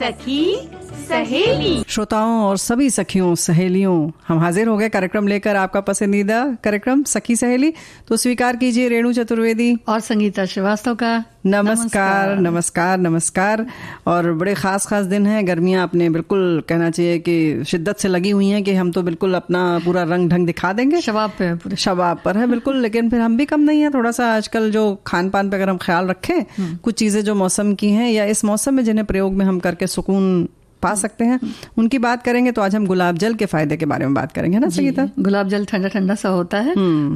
सखी सहेली। श्रोताओं और सभी सखियों सहेलियों, हम हाजिर हो गए कार्यक्रम लेकर, आपका पसंदीदा कार्यक्रम सखी सहेली। तो स्वीकार कीजिए रेणु चतुर्वेदी और संगीता श्रीवास्तव का नमस्कार। नमस्कार नमस्कार। और बड़े खास दिन हैं, गर्मियां अपने बिल्कुल कहना चाहिए कि शिद्दत से लगी हुई हैं कि हम तो बिल्कुल अपना पूरा रंग ढंग दिखा देंगे, शबाब पे है, पूरे शबाब पर है बिल्कुल। लेकिन फिर हम भी कम नहीं है, थोड़ा सा आजकल जो खान पान पे अगर हम ख्याल रखें, कुछ चीजें जो मौसम की हैं या इस मौसम में जिन्हें प्रयोग में हम करके सुकून पा सकते हैं, उनकी बात करेंगे। तो आज हम गुलाब जल के फायदे के बारे में बात करेंगे ना संगीता? गुलाब जल ठंडा ठंडा सा होता है,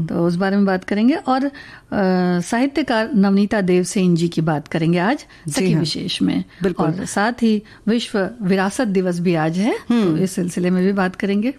तो उस बारे में बात करेंगे। और साहित्यकार नवनीता देवसेन जी की बात करेंगे आज सखी विशेष में। और साथ ही विश्व विरासत दिवस भी आज है, तो इस सिलसिले में भी बात करेंगे।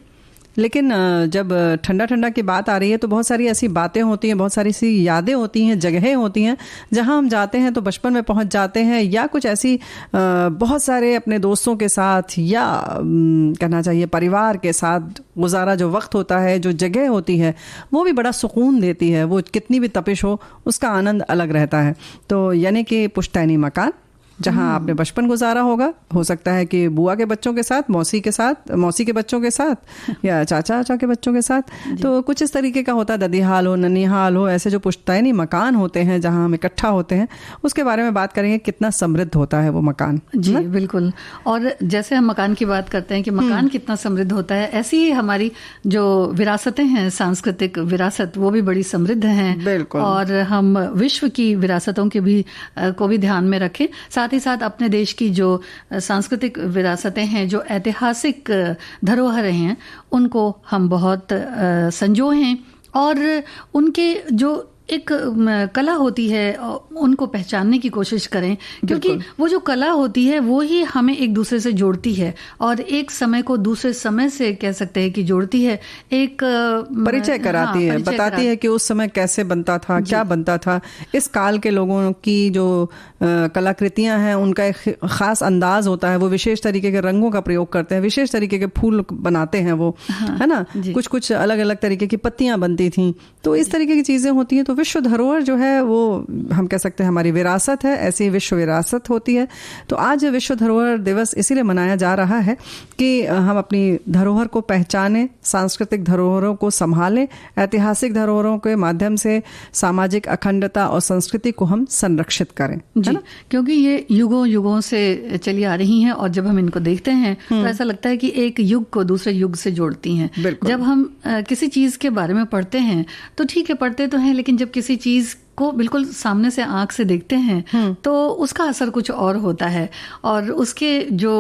लेकिन जब ठंडा ठंडा की बात आ रही है तो बहुत सारी ऐसी बातें होती हैं, बहुत सारी सी यादें होती हैं, जगहें होती हैं जहां हम जाते हैं तो बचपन में पहुंच जाते हैं, या कुछ ऐसी बहुत सारे अपने दोस्तों के साथ या कहना चाहिए परिवार के साथ गुजारा जो वक्त होता है, जो जगह होती है, वो भी बड़ा सुकून देती है। वो कितनी भी तपिश हो, उसका आनंद अलग रहता है। तो यानी कि पुश्तैनी मकान जहां आपने बचपन गुजारा होगा, हो सकता है कि बुआ के बच्चों के साथ, मौसी के साथ, मौसी के बच्चों के साथ या चाचा के बच्चों के साथ, तो कुछ इस तरीके का होता है। ददीहाल हो, ननिहाल हो, ऐसे जो पुश्तैनी मकान होते हैं जहां हम इकट्ठा होते हैं, उसके बारे में बात करेंगे। कितना समृद्ध होता है वो मकान। जी बिल्कुल। और जैसे हम मकान की बात करते हैं कि मकान कितना समृद्ध होता है, ऐसी ही हमारी जो विरासतें हैं, सांस्कृतिक विरासत, वो भी बड़ी समृद्ध हैं। और हम विश्व की विरासतों के भी को भी ध्यान में रखें, साथ ही साथ अपने देश की जो सांस्कृतिक विरासतें हैं, जो ऐतिहासिक धरोहरें हैं, उनको हम बहुत संजोएं और उनके जो एक कला होती है उनको पहचानने की कोशिश करें, क्योंकि वो जो कला होती है वो ही हमें एक दूसरे से जोड़ती है और एक समय को दूसरे समय से कह सकते हैं कि जोड़ती है, एक परिचय कराती है, बताती है कि उस समय कैसे बनता था, क्या बनता था। इस काल के लोगों की जो कलाकृतियां हैं, उनका एक खास अंदाज होता है, वो विशेष तरीके के रंगों का प्रयोग करते हैं, विशेष तरीके के फूल बनाते हैं वो, है ना। कुछ अलग अलग तरीके की पत्तियां बनती थी, तो इस तरीके की चीजें होती हैं। तो विश्व धरोहर जो है वो हम कह सकते हैं हमारी विरासत है, ऐसी विश्व विरासत होती है। तो आज विश्व धरोहर दिवस इसीलिए मनाया जा रहा है कि हम अपनी धरोहर को पहचानें, सांस्कृतिक धरोहरों को संभालें, ऐतिहासिक धरोहरों के माध्यम से सामाजिक अखंडता और संस्कृति को हम संरक्षित करें, जी, क्योंकि ये युगों युगों से चली आ रही हैं और जब हम इनको देखते हैं तो ऐसा लगता है कि एक युग को दूसरे युग से जोड़ती हैं। जब हम किसी चीज के बारे में पढ़ते हैं तो ठीक है, पढ़ते तो हैं, लेकिन जब किसी चीज को बिल्कुल सामने से आंख से देखते हैं तो उसका असर कुछ और होता है। और उसके जो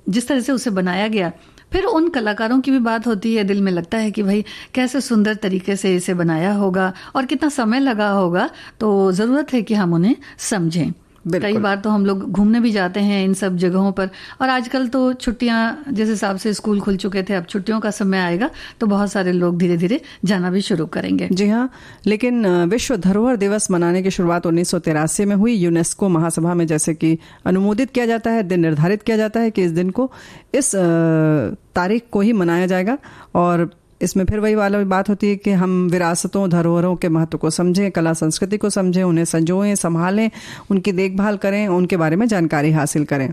जिस तरह से उसे बनाया गया, फिर उन कलाकारों की भी बात होती है, दिल में लगता है कि भाई कैसे सुंदर तरीके से इसे बनाया होगा और कितना समय लगा होगा। तो ज़रूरत है कि हम उन्हें समझें। कई बार तो हम लोग घूमने भी जाते हैं इन सब जगहों पर, और आजकल तो छुट्टियां जिस हिसाब से स्कूल खुल चुके थे, अब छुट्टियों का समय आएगा तो बहुत सारे लोग धीरे धीरे जाना भी शुरू करेंगे। जी हाँ, लेकिन विश्व धरोहर दिवस मनाने की शुरुआत 1983 में हुई। यूनेस्को महासभा में जैसे कि अनुमोदित किया जाता है, दिन निर्धारित किया जाता है कि इस दिन को, इस तारीख को ही मनाया जाएगा। और इसमें फिर वही वाला बात होती है कि हम विरासतों, धरोहरों के महत्व को समझें, कला संस्कृति को समझें, उन्हें संजोएं, संभालें, उनकी देखभाल करें, उनके बारे में जानकारी हासिल करें।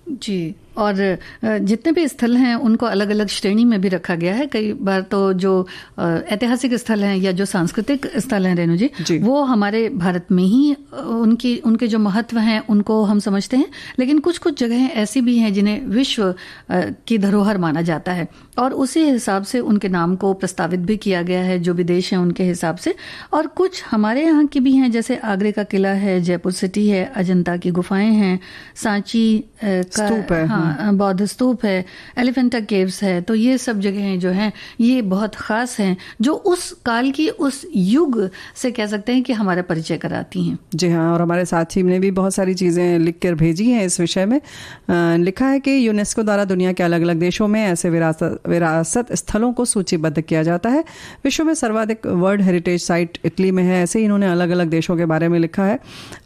जी, और जितने भी स्थल हैं उनको अलग अलग श्रेणी में भी रखा गया है। कई बार तो जो ऐतिहासिक स्थल हैं या जो सांस्कृतिक स्थल हैं रेणु जी, वो हमारे भारत में ही उनके जो महत्व हैं उनको हम समझते हैं, लेकिन कुछ जगहें ऐसी भी हैं जिन्हें विश्व की धरोहर माना जाता है और उसी हिसाब से उनके नाम को प्रस्तावित भी किया गया है, जो विदेश हैं उनके हिसाब से। और कुछ हमारे यहाँ की भी हैं, जैसे आगरे का किला है, जयपुर सिटी है, अजंता की गुफाएं हैं, सांची स्तूप है, बौद्ध स्तूप है, एलिफेंटा केव्स है। तो ये सब जगहें जो हैं ये बहुत खास हैं, जो उस काल की, उस युग से कह सकते हैं कि हमारा परिचय कराती हैं। जी हाँ, और हमारे साथी ने भी बहुत सारी चीज़ें लिख कर भेजी हैं इस विषय में। लिखा है कि यूनेस्को द्वारा दुनिया के अलग अलग देशों में ऐसे विरासत स्थलों को सूचीबद्ध किया जाता है। विश्व में सर्वाधिक वर्ल्ड हेरिटेज साइट इटली में है। ऐसे ही इन्होंने अलग अलग देशों के बारे में लिखा है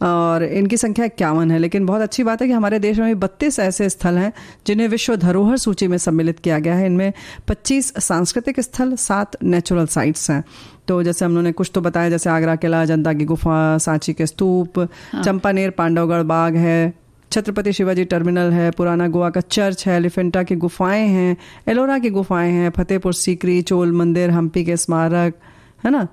और इनकी संख्या 51 है। लेकिन बहुत अच्छी बात है कि हमारे देश में 32 ऐसे स्थल हैं जिन्हें विश्व धरोहर सूची में सम्मिलित किया गया है। इनमें 25 सांस्कृतिक स्थल, 7 नेचुरल साइट्स हैं। तो जैसे हमने कुछ तो बताया, जैसे आगरा किला, अजंता की गुफा, सांची के स्तूप, चंपानेर पांडवगढ़ बाग है, छत्रपति शिवाजी टर्मिनल है, पुराना गोवा का चर्च है, एलिफेंटा की गुफाएं हैं, एलोरा की गुफाएं हैं, फतेहपुर सीकरी, चोल मंदिर, हम्पी के स्मारक, है ना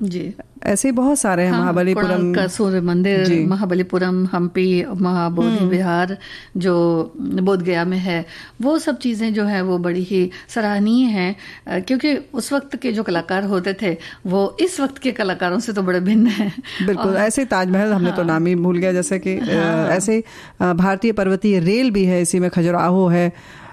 जी, ऐसे बहुत सारे हैं। महाबलीपुरम का सूर्य मंदिर, महाबलीपुरम, हम्पी, महाबोधि विहार जो बोध गया में है, वो सब चीज़ें जो है वो बड़ी ही सराहनीय हैं, क्योंकि उस वक्त के जो कलाकार होते थे वो इस वक्त के कलाकारों से तो बड़े भिन्न हैं। बिल्कुल, ऐसे ताजमहल हमने तो नाम ही भूल गया, जैसे कि ऐसे भारतीय पर्वतीय रेल भी है, इसी में खजुराहो है,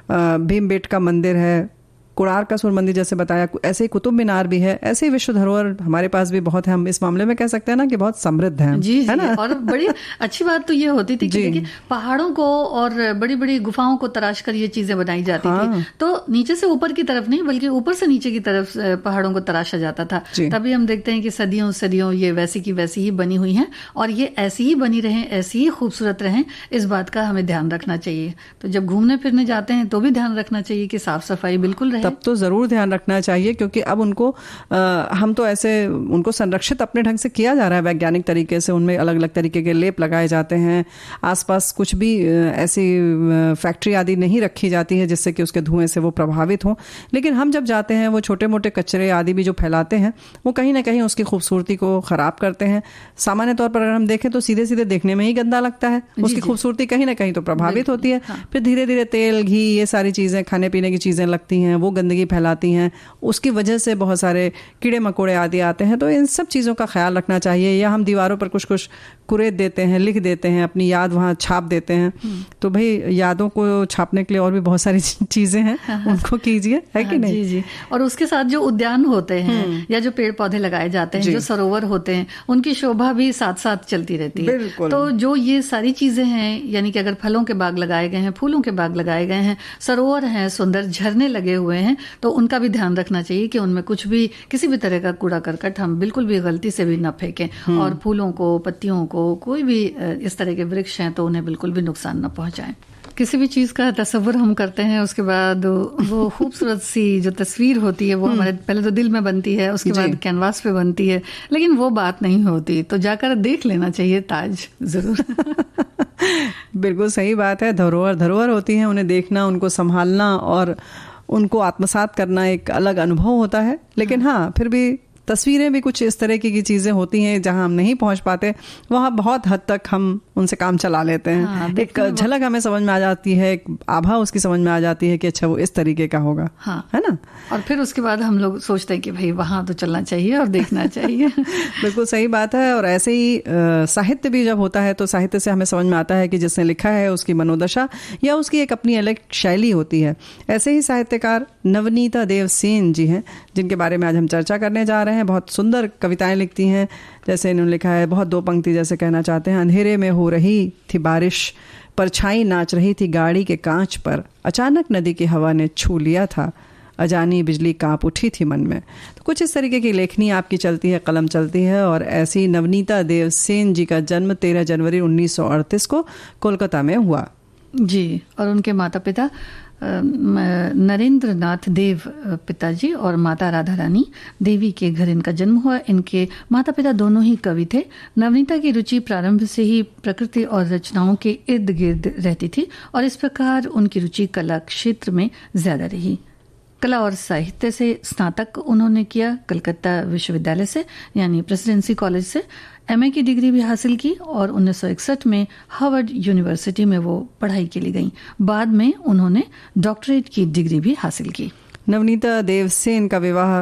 भीमबेटका मंदिर है, कोणार्क का सूर्य मंदिर जैसे बताया, ऐसे ही कुतुब मीनार भी है। ऐसे ही विश्व धरोहर हमारे पास भी बहुत है। हम इस मामले में कह सकते हैं ना कि बहुत समृद्ध हैं, जी, है ना। और बड़ी अच्छी बात तो ये होती थी कि देखिए पहाड़ों को और बड़ी बड़ी गुफाओं को तराश कर ये चीजें बनाई जाती थी, तो नीचे से ऊपर की तरफ नहीं बल्कि ऊपर से नीचे की तरफ पहाड़ों को तराशा जाता था। तभी हम देखते हैं कि सदियों सदियों ये वैसी की वैसी ही बनी हुई हैं और ये ऐसी ही बनी रहें, ऐसी ही खूबसूरत रहें, इस बात का हमें ध्यान रखना चाहिए। तो जब घूमने फिरने जाते हैं तो भी ध्यान रखना चाहिए कि साफ सफाई बिल्कुल रहे। तब तो जरूर ध्यान रखना चाहिए, क्योंकि अब उनको हम तो ऐसे उनको संरक्षित अपने ढंग से किया जा रहा है वैज्ञानिक तरीके से। उनमें अलग अलग तरीके के लेप लगाए जाते हैं, आसपास कुछ भी ऐसी फैक्ट्री आदि नहीं रखी जाती है जिससे कि उसके धुएं से वो प्रभावित हों। लेकिन हम जब जाते हैं वो छोटे मोटे कचरे आदि भी जो फैलाते हैं वो कहीं ना कहीं उसकी खूबसूरती को खराब करते हैं। सामान्य तौर पर अगर हम देखें तो सीधे सीधे देखने में ही गंदा लगता है, उसकी खूबसूरती कहीं ना कहीं तो प्रभावित होती है। फिर धीरे धीरे तेल, घी, ये सारी चीजें, खाने पीने की चीजें लगती हैं, वो गंदगी फैलाती हैं, उसकी वजह से बहुत सारे कीड़े मकोड़े आदि आते हैं। तो इन सब चीज़ों का ख्याल रखना चाहिए। या हम दीवारों पर कुछ कुछ कुरेद देते हैं, लिख देते हैं, अपनी याद वहाँ छाप देते हैं। तो भाई यादों को छापने के लिए और भी बहुत सारी चीज़ें हैं, उनको कीजिए, है कि नहीं? जी जी। और उसके साथ जो उद्यान होते हैं या जो पेड़ पौधे लगाए जाते हैं, जो सरोवर होते हैं, उनकी शोभा भी साथ साथ चलती रहती है। तो जो ये सारी चीज़ें हैं, यानी कि अगर फलों के बाग लगाए गए हैं, फूलों के बाग लगाए गए हैं, सरोवर हैं, सुंदर झरने लगे हुए हैं, तो उनका भी ध्यान रखना चाहिए कि उनमें कुछ भी, किसी भी तरह का कूड़ा करकट हम बिल्कुल भी गलती से भी न फेंकें। और फूलों को, पत्तियों को, कोई भी इस तरह के वृक्ष हैं तो उन्हें बिल्कुल भी नुकसान न पहुंचाएं। किसी भी चीज़ का तस्वुर हम करते हैं, उसके बाद वो खूबसूरत सी जो तस्वीर होती है वो हमारे पहले तो दिल में बनती है, उसके बाद कैनवास पे बनती है, लेकिन वो बात नहीं होती। तो जाकर देख लेना चाहिए ताज जरूर। बिल्कुल सही बात है। धरोहर होती हैं, उन्हें देखना, उनको संभालना और उनको आत्मसात करना एक अलग अनुभव होता है। लेकिन हाँ, फिर भी तस्वीरें भी कुछ इस तरह की चीज़ें होती हैं जहां हम नहीं पहुंच पाते, वहां बहुत हद तक हम उनसे काम चला लेते हैं। एक झलक हमें समझ में आ जाती है, एक आभा उसकी समझ में आ जाती है कि अच्छा वो इस तरीके का होगा, है ना। और फिर उसके बाद हम लोग सोचते हैं कि भाई वहां तो चलना चाहिए और देखना चाहिए। बिल्कुल सही बात है। और ऐसे ही साहित्य भी जब होता है तो साहित्य से हमें समझ में आता है कि जिसने लिखा है उसकी मनोदशा या उसकी एक अपनी अलग शैली होती है। ऐसे ही साहित्यकार नवनीता देव सेन जी हैं, जिनके बारे में आज हम चर्चा करने जा रहे हैं। बहुत सुंदर कविताएं लिखती हैं। जैसे इन्होंने लिखा है, बहुत दो पंक्ति जैसे कहना चाहते हैं। अंधेरे में हो रही थी बारिश, परछाई नाच रही थी गाड़ी के कांच पर, अचानक नदी की हवा ने छू लिया था, अजानी बिजली कांप उठी थी मन में। तो कुछ इस तरीके की लेखनी आपकी चलती है, कलम चलती है। और ऐसी नवनीता देव सेन जी का जन्म 13 जनवरी 1938 को कोलकाता में हुआ। जी। और उनके माता पिता नरेंद्र नाथ देव पिताजी और माता राधा रानी देवी के घर इनका जन्म हुआ। इनके माता पिता दोनों ही कवि थे। नवनीता की रुचि प्रारंभ से ही प्रकृति और रचनाओं के इर्द गिर्द रहती थी और इस प्रकार उनकी रुचि कला क्षेत्र में ज्यादा रही। कला और साहित्य से स्नातक उन्होंने किया कलकत्ता विश्वविद्यालय से, यानी प्रेसिडेंसी कॉलेज से। एमए की डिग्री भी हासिल की और 1961 में हार्वर्ड यूनिवर्सिटी में वो पढ़ाई के लिए गईं। बाद में उन्होंने डॉक्टरेट की डिग्री भी हासिल की। नवनीता देव सेन का विवाह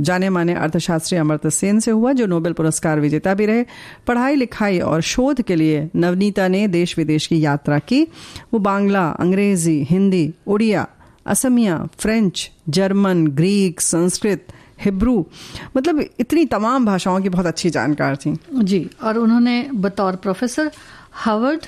जाने माने अर्थशास्त्री अमर्त्य सेन से हुआ, जो नोबेल पुरस्कार विजेता भी रहे। पढ़ाई लिखाई और शोध के लिए नवनीता ने देश विदेश की यात्रा की। वो बांग्ला, अंग्रेजी, Hindi, Oriya, Asamiya, French, German, Greek, Sanskrit, Hebrew, मतलब इतनी तमाम भाषाओं की बहुत अच्छी जानकार थी। जी। और उन्होंने बतौर professor Harvard,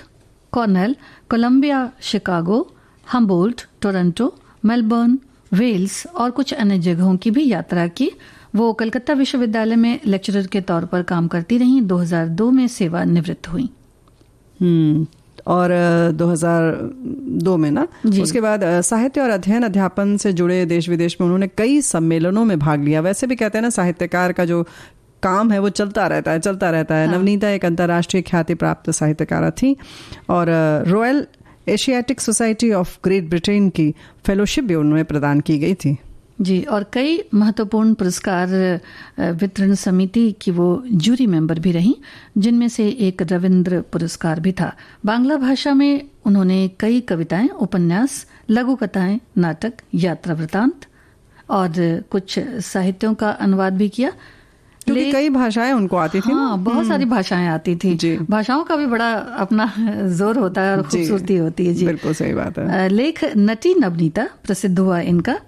Cornell, Columbia, Chicago, Humboldt, Toronto, Melbourne, Wales और कुछ अन्य जगहों की भी यात्रा की। वो कलकत्ता विश्वविद्यालय में लेक्चरर के तौर पर काम करती रहीं। 2002 में सेवानिवृत्त हुई। और 2002 में ना, उसके बाद साहित्य और अध्ययन अध्यापन से जुड़े देश विदेश में उन्होंने कई सम्मेलनों में भाग लिया। वैसे भी कहते हैं ना, साहित्यकार का जो काम है वो चलता रहता है। नवनीता एक अंतर्राष्ट्रीय ख्याति प्राप्त साहित्यकार थी और royal Asiatic society of great Britain की फेलोशिप भी उन्हें प्रदान की गई थी। जी, और कई महत्वपूर्ण पुरस्कार वितरण समिति की वो जूरी मेंबर भी रहीं, जिनमें से एक रविंद्र पुरस्कार भी था। बांग्ला भाषा में उन्होंने कई कविताएं, उपन्यास, लघु कथाएं, नाटक, यात्रा वृतांत और कुछ साहित्यों का अनुवाद भी किया। क्योंकि कई भाषाएं उनको आती थी। हाँ, बहुत सारी भाषाएं आती थी। भाषाओं का भी बड़ा अपना जोर होता है और खूबसूरती होती है। जी, बिल्कुल सही बात है। लेख नटी नवनीता प्रसिद्ध हुआ इनका।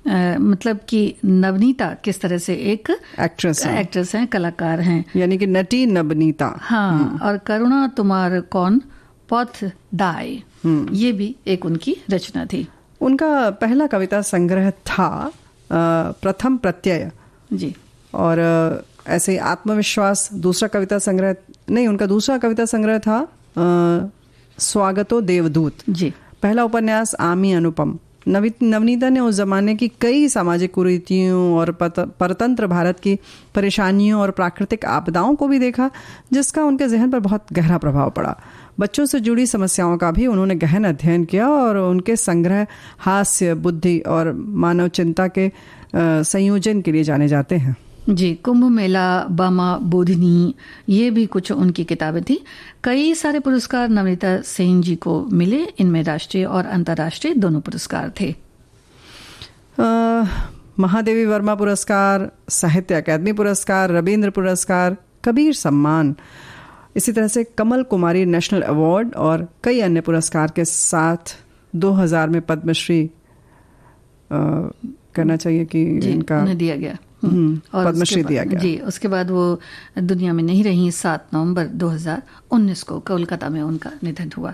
मतलब कि नवनीता किस तरह से एक एक्ट्रेस हैं, कलाकार हैं, यानी कि नटी नवनीता। हाँ, और करुणा तुम्हार कौन पथ दाय, ये भी एक उनकी रचना थी। उनका पहला कविता संग्रह था प्रथम प्रत्यय। जी, और ऐसे आत्मविश्वास दूसरा कविता संग्रह, नहीं, उनका दूसरा कविता संग्रह था स्वागतो देवदूत। जी, पहला उपन्यास आमी अनुपम। नवनीता ने उस जमाने की कई सामाजिक कुरीतियों और परतंत्र भारत की परेशानियों और प्राकृतिक आपदाओं को भी देखा, जिसका उनके जहन पर बहुत गहरा प्रभाव पड़ा। बच्चों से जुड़ी समस्याओं का भी उन्होंने गहन अध्ययन किया और उनके संग्रह हास्य, बुद्धि और मानव चिंता के संयोजन के लिए जाने जाते हैं। जी, कुंभ मेला, बामा बोधिनी, ये भी कुछ उनकी किताबें थी। कई सारे पुरस्कार नवनीता सेन जी को मिले, इनमें राष्ट्रीय और अंतर्राष्ट्रीय दोनों पुरस्कार थे। महादेवी वर्मा पुरस्कार, साहित्य अकादमी पुरस्कार, रविंद्र पुरस्कार, कबीर सम्मान, इसी तरह से कमल कुमारी नेशनल अवार्ड और कई अन्य पुरस्कार के साथ 2000 में पद्मश्री करना चाहिए कि इनका उन्हें दिया गया और पद्मश्री दिया गया। जी, उसके बाद वो दुनिया में नहीं रही। 7 नवंबर 2019 को कोलकाता में उनका निधन हुआ।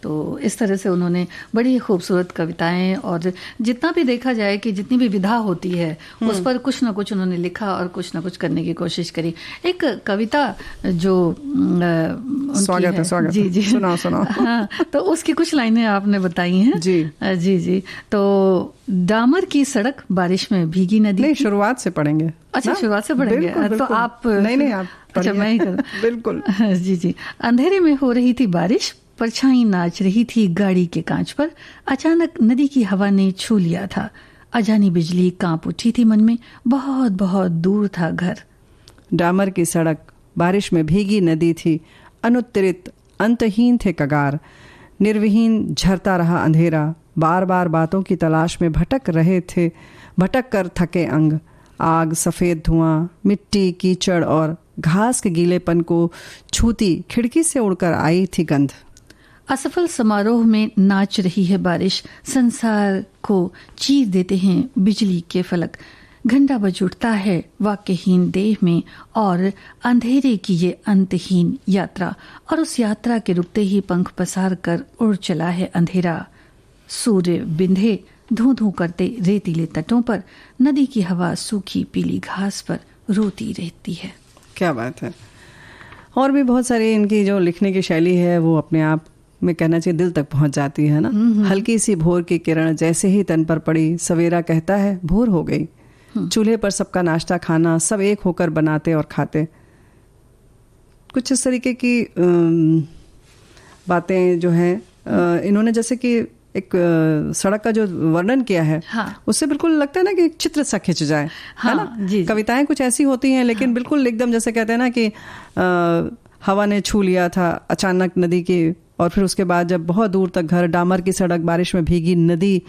तो इस तरह से उन्होंने बड़ी खूबसूरत कविताएं, और जितना भी देखा जाए कि जितनी भी विधा होती है उस पर कुछ ना कुछ उन्होंने लिखा और कुछ ना कुछ करने की कोशिश करी। एक कविता जो स्वागत है। जी जी, सुनाओ। हाँ, तो उसकी कुछ लाइनें आपने बताई हैं। जी जी जी। तो डामर की सड़क, बारिश में भीगी नदी। नहीं, शुरुआत से पढ़ेंगे। अच्छा, शुरुआत से पढ़ेंगे। बिल्कुल, तो आप नहीं आप, अच्छा, मैं ही करूं। बिल्कुल। जी जी। अंधेरे में हो रही थी बारिश, परछाई नाच रही थी गाड़ी के कांच पर, अचानक नदी की हवा ने छू लिया था, अजानी बिजली कांप उठी थी मन में, बहुत बहुत दूर था घर। डामर की सड़क, बारिश में भीगी नदी थी, अनुत्तरित अंतहीन थे कगार, निर्विहीन झरता रहा अंधेरा, बार बार बातों की तलाश में भटक रहे थे, भटक कर थके अंग, आग, सफेद धुआं, मिट्टी, कीचड़ और घास के गीलेपन को छूती खिड़की से उड़कर आई थी गंध। असफल समारोह में नाच रही है बारिश, संसार को चीर देते हैं बिजली के फलक, घंटा बज उठता है वाक्यहीन देह में, और अंधेरे की ये अंतहीन यात्रा, और उस यात्रा के रुकते ही पंख पसार कर उड़ चला है अंधेरा। सूर्य बिंधे धूं धूं करते रेतीले तटों पर, नदी की हवा सूखी पीली घास पर रोती रहती है। क्या बात है। और भी बहुत सारी इनकी जो लिखने की शैली है वो अपने आप में कहना चाहिए दिल तक पहुंच जाती है ना। हल्की सी भोर की किरण जैसे ही तन पर पड़ी, सवेरा कहता है भोर हो गई, चूल्हे पर सबका नाश्ता खाना, सब एक होकर बनाते और खाते। कुछ इस तरीके की बातें जो हैं इन्होंने, जैसे कि एक सड़क का जो वर्णन किया है, हाँ, उससे बिल्कुल लगता है ना कि एक चित्र सा खिंच जाए। हाँ, है ना। जी, कविताएं कुछ ऐसी होती हैं, लेकिन हाँ, बिल्कुल एकदम जैसे कहते हैं ना कि हवा ने छू लिया था अचानक नदी की, और फिर उसके बाद जब बहुत दूर तक घर, डामर की सड़क, बारिश में भीगी नदी,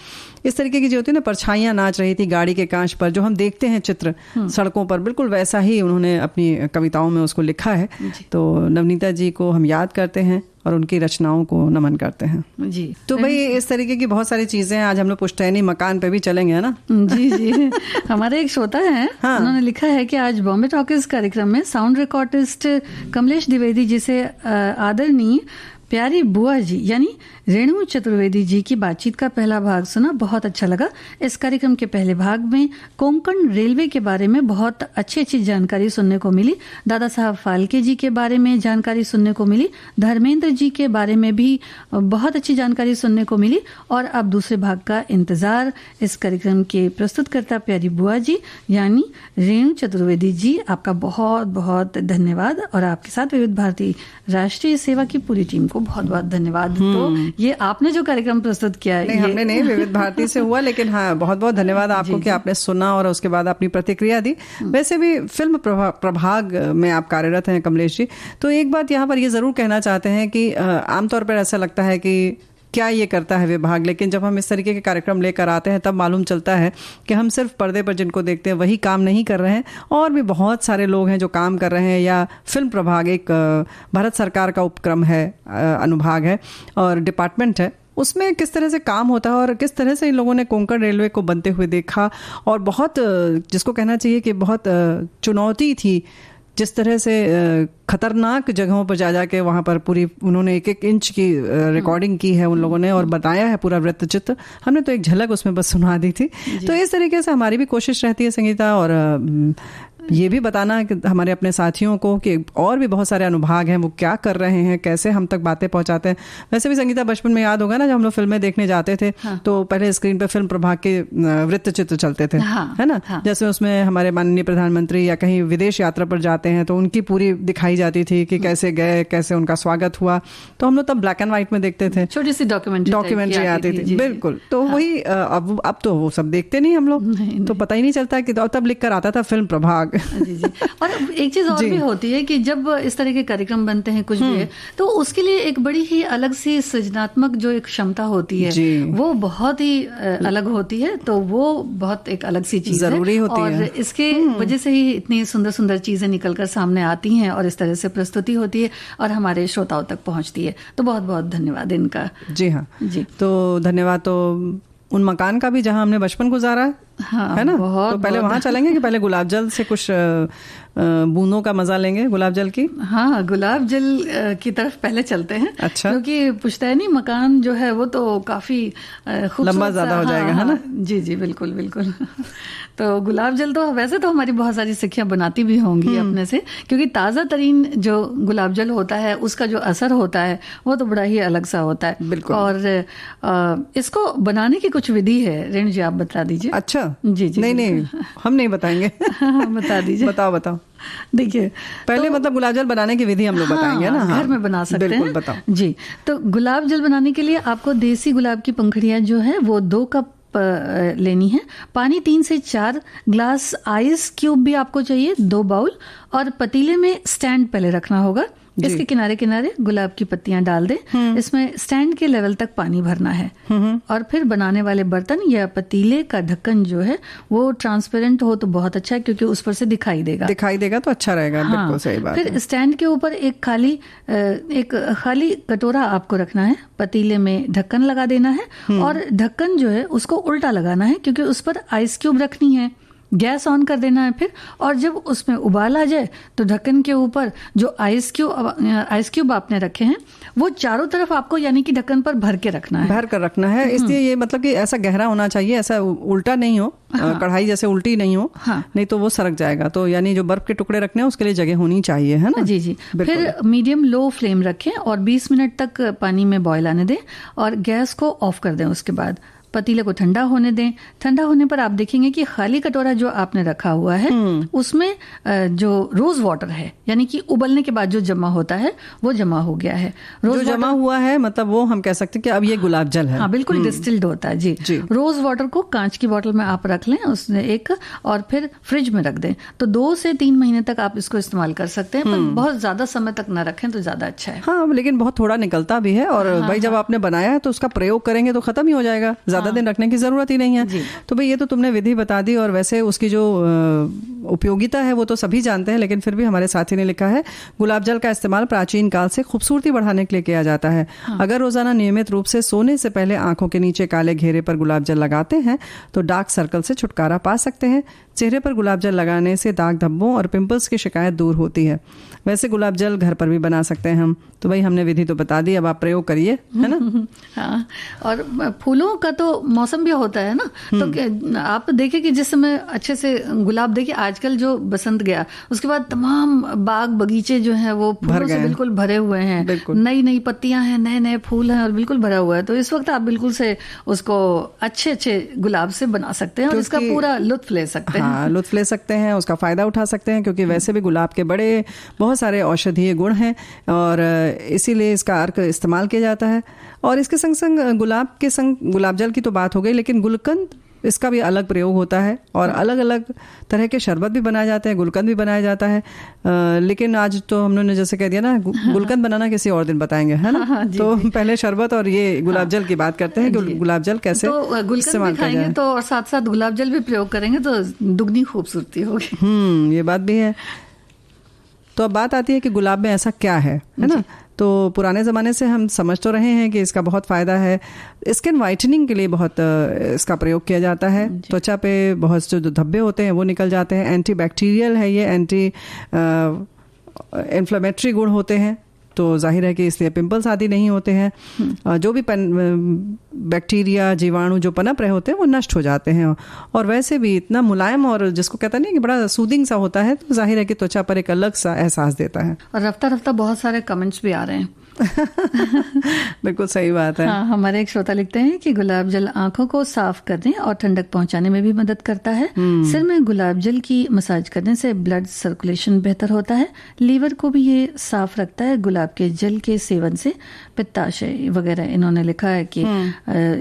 इस तरीके की जो होती है ना, परछाइयाँ नाच रही थी गाड़ी के कांच पर, जो हम देखते हैं चित्र सड़कों पर, बिल्कुल वैसा ही उन्होंने अपनी कविताओं में उसको लिखा है। तो नवनीता जी को हम याद करते हैं और उनकी रचनाओं को नमन करते हैं। जी। तो भाई इस तरीके की बहुत सारी चीजें, आज हम लोग पुश्तैनी मकान पे भी चलेंगे, है ना। जी जी। हमारे एक श्रोता है, हाँ, उन्होंने लिखा है कि आज बॉम्बे टॉकीज कार्यक्रम में साउंड रिकॉर्डिस्ट कमलेश द्विवेदी जी से आदरणीय प्यारी बुआ जी यानी रेणु चतुर्वेदी जी की बातचीत का पहला भाग सुना, बहुत अच्छा लगा। इस कार्यक्रम के पहले भाग में कोंकण रेलवे के बारे में बहुत अच्छी अच्छी जानकारी सुनने को मिली। दादा साहब फाल्के जी के बारे में जानकारी सुनने को मिली। धर्मेंद्र जी के बारे में भी बहुत अच्छी जानकारी सुनने को मिली। और अब दूसरे भाग का इंतजार। इस कार्यक्रम के प्रस्तुतकर्ता प्यारी बुआ जी यानी रेणु चतुर्वेदी जी, आपका बहुत बहुत धन्यवाद। और आपके साथ विविध भारती राष्ट्रीय सेवा की पूरी टीम को बहुत बहुत धन्यवाद। तो ये आपने जो कार्यक्रम प्रस्तुत किया है, हमने नहीं, विविध भारती से हुआ, लेकिन हाँ बहुत बहुत धन्यवाद आपको कि आपने सुना और उसके बाद अपनी प्रतिक्रिया दी। वैसे भी फिल्म प्रभाग में आप कार्यरत हैं कमलेश जी, तो एक बात यहाँ पर ये जरूर कहना चाहते हैं कि आमतौर पर ऐसा लगता है कि क्या ये करता है विभाग, लेकिन जब हम इस तरीके के कार्यक्रम लेकर आते हैं तब मालूम चलता है कि हम सिर्फ पर्दे पर जिनको देखते हैं वही काम नहीं कर रहे हैं, और भी बहुत सारे लोग हैं जो काम कर रहे हैं। या फिल्म प्रभाग एक भारत सरकार का उपक्रम है, अनुभाग है और डिपार्टमेंट है, उसमें किस तरह से काम होता है और किस तरह से इन लोगों ने कोंकण रेलवे को बनते हुए देखा। और बहुत जिसको कहना चाहिए कि बहुत चुनौती थी, जिस तरह से खतरनाक जगहों पर जा जाके वहाँ पर पूरी उन्होंने एक एक इंच की रिकॉर्डिंग की है उन लोगों ने, और बताया है पूरा वृत्तचित्र। हमने तो एक झलक उसमें बस सुना दी थी। तो इस तरीके से हमारी भी कोशिश रहती है संगीता, और ये भी बताना कि हमारे अपने साथियों को कि और भी बहुत सारे अनुभाग हैं, वो क्या कर रहे हैं, कैसे हम तक बातें पहुंचाते हैं। वैसे भी संगीता बचपन में याद होगा ना, जब हम लोग फिल्में देखने जाते थे तो पहले स्क्रीन पे फिल्म प्रभाग के वृत्त चित्र चलते थे, है ना। जैसे उसमें हमारे माननीय प्रधानमंत्री या कहीं विदेश यात्रा पर जाते हैं तो उनकी पूरी दिखाई जाती थी कि कैसे गए, कैसे उनका स्वागत हुआ। तो हम लोग तब ब्लैक एंड व्हाइट में देखते थे, छोटी सी डॉक्यूमेंट्री आती थी। बिल्कुल, तो वही अब तो वो सब देखते नहीं हम लोग, तो पता ही नहीं चलता कि तब लिख कर आता था फिल्म प्रभाग। और एक चीज और भी होती है कि जब इस तरह के कार्यक्रम बनते हैं कुछ भी है, तो उसके लिए एक बड़ी ही अलग सी सृजनात्मक जो एक क्षमता होती है वो बहुत ही अलग होती है। तो वो बहुत एक अलग सी चीज जरूरी होती है, और इसके वजह से ही इतनी सुंदर सुंदर चीजें निकलकर सामने आती हैं और इस तरह से प्रस्तुति होती है और हमारे श्रोताओं तक पहुंचती है। तो बहुत बहुत धन्यवाद इनका। जी हाँ जी, तो धन्यवाद। तो उन मकान का भी जहां हमने बचपन गुजारा है ना, तो पहले वहां चलेंगे कि पहले गुलाब जल से कुछ बूंदों का मजा लेंगे, गुलाब जल की। हाँ, गुलाब जल की तरफ पहले चलते हैं। अच्छा, क्योंकि पुश्तैनी मकान जो है वो तो काफी लंबा ज्यादा हो जाएगा, है ना। जी जी, बिल्कुल बिल्कुल। तो गुलाब जल तो वैसे तो हमारी बहुत सारी सिखियां बनाती भी होंगी अपने से, क्योंकि ताज़ा तरीन जो गुलाब जल होता है उसका जो असर होता है वो तो बड़ा ही अलग सा होता है। बिल्कुल। और इसको बनाने की कुछ विधि है, रेणु जी आप बता दीजिए। अच्छा जी जी। नहीं हम नहीं बताएंगे। बता दीजिए। बताओ। देखिए पहले मतलब गुलाब जल बनाने की विधि हम लोग बताएंगे ना। घर में बना सकते हैं। बिल्कुल, बताओ जी। तो गुलाब जल बनाने के लिए आपको देसी गुलाब की पंखुड़ियां जो है वो 2 कप लेनी है। पानी 3 से 4 ग्लास, आइस क्यूब भी आपको चाहिए 2 बाउल, और पतीले में स्टैंड पहले रखना होगा। इसके किनारे किनारे गुलाब की पत्तियां डाल दें। इसमें स्टैंड के लेवल तक पानी भरना है, और फिर बनाने वाले बर्तन या पतीले का ढक्कन जो है वो ट्रांसपेरेंट हो तो बहुत अच्छा है, क्योंकि उस पर से दिखाई देगा तो अच्छा रहेगा। हाँ, बिल्कुल सही बात। फिर स्टैंड के ऊपर एक खाली कटोरा आपको रखना है, पतीले में ढक्कन लगा देना है, और ढक्कन जो है उसको उल्टा लगाना है, क्योंकि उस पर आइस क्यूब रखनी है। गैस ऑन कर देना है फिर, और जब उसमें उबाल आ जाए तो ढक्कन के ऊपर जो आइस क्यूब आपने रखे हैं वो चारों तरफ आपको यानी कि ढक्कन पर भर कर रखना है। इसलिए ये मतलब कि ऐसा गहरा होना चाहिए, ऐसा उल्टा नहीं हो। हाँ। कढ़ाई जैसे उल्टी नहीं हो। हाँ। नहीं तो वो सरक जाएगा। तो यानी जो बर्फ के टुकड़े रखने हैं उसके लिए जगह होनी चाहिए, है ना। जी जी। फिर मीडियम लो फ्लेम रखें और 20 मिनट तक पानी में बॉयल आने दें, और गैस को ऑफ कर दें। उसके बाद पतीले को ठंडा होने दें। ठंडा होने पर आप देखेंगे कि खाली कटोरा जो आपने रखा हुआ है उसमें जो रोज वाटर है, यानी कि उबलने के बाद जो जमा होता है वो जमा हो गया है। जो जमा हुआ है मतलब वो हम कह सकते हैं कि अब ये गुलाब जल है। हाँ, बिल्कुल डिस्टिल्ड होता है। जी। रोज वाटर को कांच की बोतल में आप रख लें उसमें एक, और फिर फ्रिज में रख दें। तो 2 से 3 महीने तक आप इसको इस्तेमाल कर सकते हैं, पर बहुत ज्यादा समय तक न रखें तो ज्यादा अच्छा है। हाँ, लेकिन बहुत थोड़ा निकलता भी है, और भाई जब आपने बनाया है तो उसका प्रयोग करेंगे तो खत्म ही हो जाएगा, ज्यादा दिन रखने की जरूरत ही नहीं है। तो भाई ये तो तुमने विधि बता दी, और वैसे उसकी जो उपयोगिता है वो तो सभी जानते हैं, लेकिन फिर भी हमारे साथी ने लिखा है गुलाब जल का इस्तेमाल प्राचीन काल से खूबसूरती बढ़ाने के लिए किया जाता है। अगर रोजाना नियमित रूप से सोने से पहले आंखों के नीचे काले घेरे पर गुलाब जल लगाते हैं तो डार्क सर्कल से छुटकारा पा सकते हैं। चेहरे पर गुलाब जल लगाने से दाग धब्बों और पिंपल्स की शिकायत दूर होती है। वैसे गुलाब जल घर पर भी बना सकते हैं हम, तो भाई हमने विधि तो बता दी, अब आप प्रयोग करिए, है ना। हाँ, और फूलों का तो मौसम भी होता है ना, तो आप देखिए कि जिस समय अच्छे से गुलाब, देखिए आजकल जो बसंत गया उसके बाद तमाम बाग बगीचे जो हैं वो फूलों से बिल्कुल भरे हुए हैं, नई नई पत्तियां हैं, नए नए फूल हैं और बिल्कुल भरा हुआ है। तो इस वक्त आप बिल्कुल से उसको अच्छे अच्छे गुलाब से बना सकते हैं और इसका पूरा लुत्फ ले सकते हैं। हाँ, लुत्फ ले सकते हैं, उसका फायदा उठा सकते हैं, क्योंकि वैसे भी गुलाब के बड़े बहुत सारे औषधीय गुण हैं और इसीलिए इसका अर्क इस्तेमाल किया जाता है। और इसके संग संग गुलाब के संग गुलाब जल की तो बात हो गई, लेकिन गुलकंद, इसका भी अलग प्रयोग होता है और अलग अलग तरह के शरबत भी बनाए जाते हैं, गुलकंद भी बनाया जाता है। लेकिन आज तो हमने जैसे कह दिया ना, गुलकंद बनाना किसी और दिन बताएंगे, है ना। तो पहले शरबत और ये गुलाब जल की बात करते हैं कि गुलाब जल कैसे इस्तेमाल करेंगे, तो और साथ साथ गुलाब जल भी प्रयोग करेंगे तो दुगनी खूबसूरती होगी। ये बात भी है। तो अब बात आती है कि गुलाब में ऐसा क्या है ना। तो पुराने ज़माने से हम समझ तो रहे हैं कि इसका बहुत फ़ायदा है। स्किन वाइटनिंग के लिए बहुत इसका प्रयोग किया जाता है। त्वचा पे बहुत जो धब्बे होते हैं वो निकल जाते हैं। एंटी बैक्टीरियल है ये, एंटी इन्फ्लेमेटरी गुण होते हैं, तो जाहिर है कि इसलिए पिंपल्स आदि नहीं होते हैं। जो भी बैक्टीरिया जीवाणु जो पनप रहे होते हैं वो नष्ट हो जाते हैं। और वैसे भी इतना मुलायम और जिसको कहता नहीं कि बड़ा सूदिंग सा होता है, तो जाहिर है कि त्वचा पर एक अलग सा एहसास देता है। और रफ्ता रफ्ता बहुत सारे कमेंट्स भी आ रहे हैं। बिल्कुल सही बात है। हाँ, हमारे एक श्रोता लिखते हैं कि गुलाब जल आंखों को साफ करने और ठंडक पहुंचाने में भी मदद करता है। सिर में गुलाब जल की मसाज करने से ब्लड सर्कुलेशन बेहतर होता है। लीवर को भी ये साफ रखता है। गुलाब के जल के सेवन से पित्ताशय वगैरह, इन्होंने लिखा है कि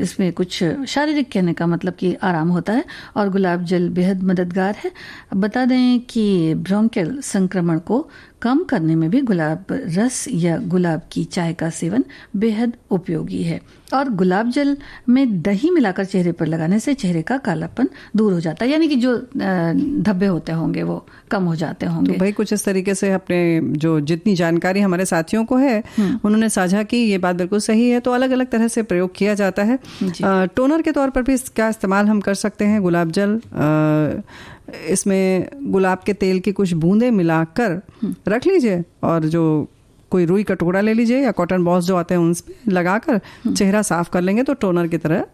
इसमें कुछ शारीरिक, कहने का मतलब कि आराम होता है और गुलाब जल बेहद मददगार है। बता दें कि ब्रोंकियल संक्रमण को कम करने में भी गुलाब रस या गुलाब की चाय का सेवन बेहद उपयोगी है। और गुलाब जल में दही मिलाकर चेहरे पर लगाने से चेहरे का कालापन दूर हो जाता है, यानी कि जो धब्बे होते होंगे वो कम हो जाते होंगे। तो भाई कुछ इस तरीके से अपने जो जितनी जानकारी हमारे साथियों को है उन्होंने साझा की, ये बात बिल्कुल सही है। तो अलग अलग तरह से प्रयोग किया जाता है। टोनर के तौर पर भी इसका इस्तेमाल हम कर सकते हैं। गुलाब जल, इसमें गुलाब के तेल की कुछ बूंदें मिलाकर रख लीजिए और जो कोई रुई का टुकड़ा ले लीजिए या कॉटन बॉल्स जो आते हैं उनमें लगाकर चेहरा साफ कर लेंगे तो टोनर की तरह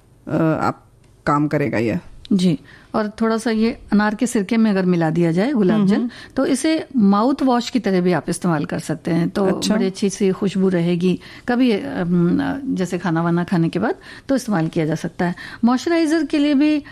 आप काम करेगा ये। जी, और थोड़ा सा ये अनार के सिरके में अगर मिला दिया जाए गुलाब जल, तो इसे माउथ वॉश की तरह भी आप इस्तेमाल कर सकते हैं। तो बड़ी अच्छी सी खुशबू रहेगी। कभी जैसे खाना वाना खाने के बाद तो इस्तेमाल किया जा सकता है। मॉइस्चराइजर के लिए भी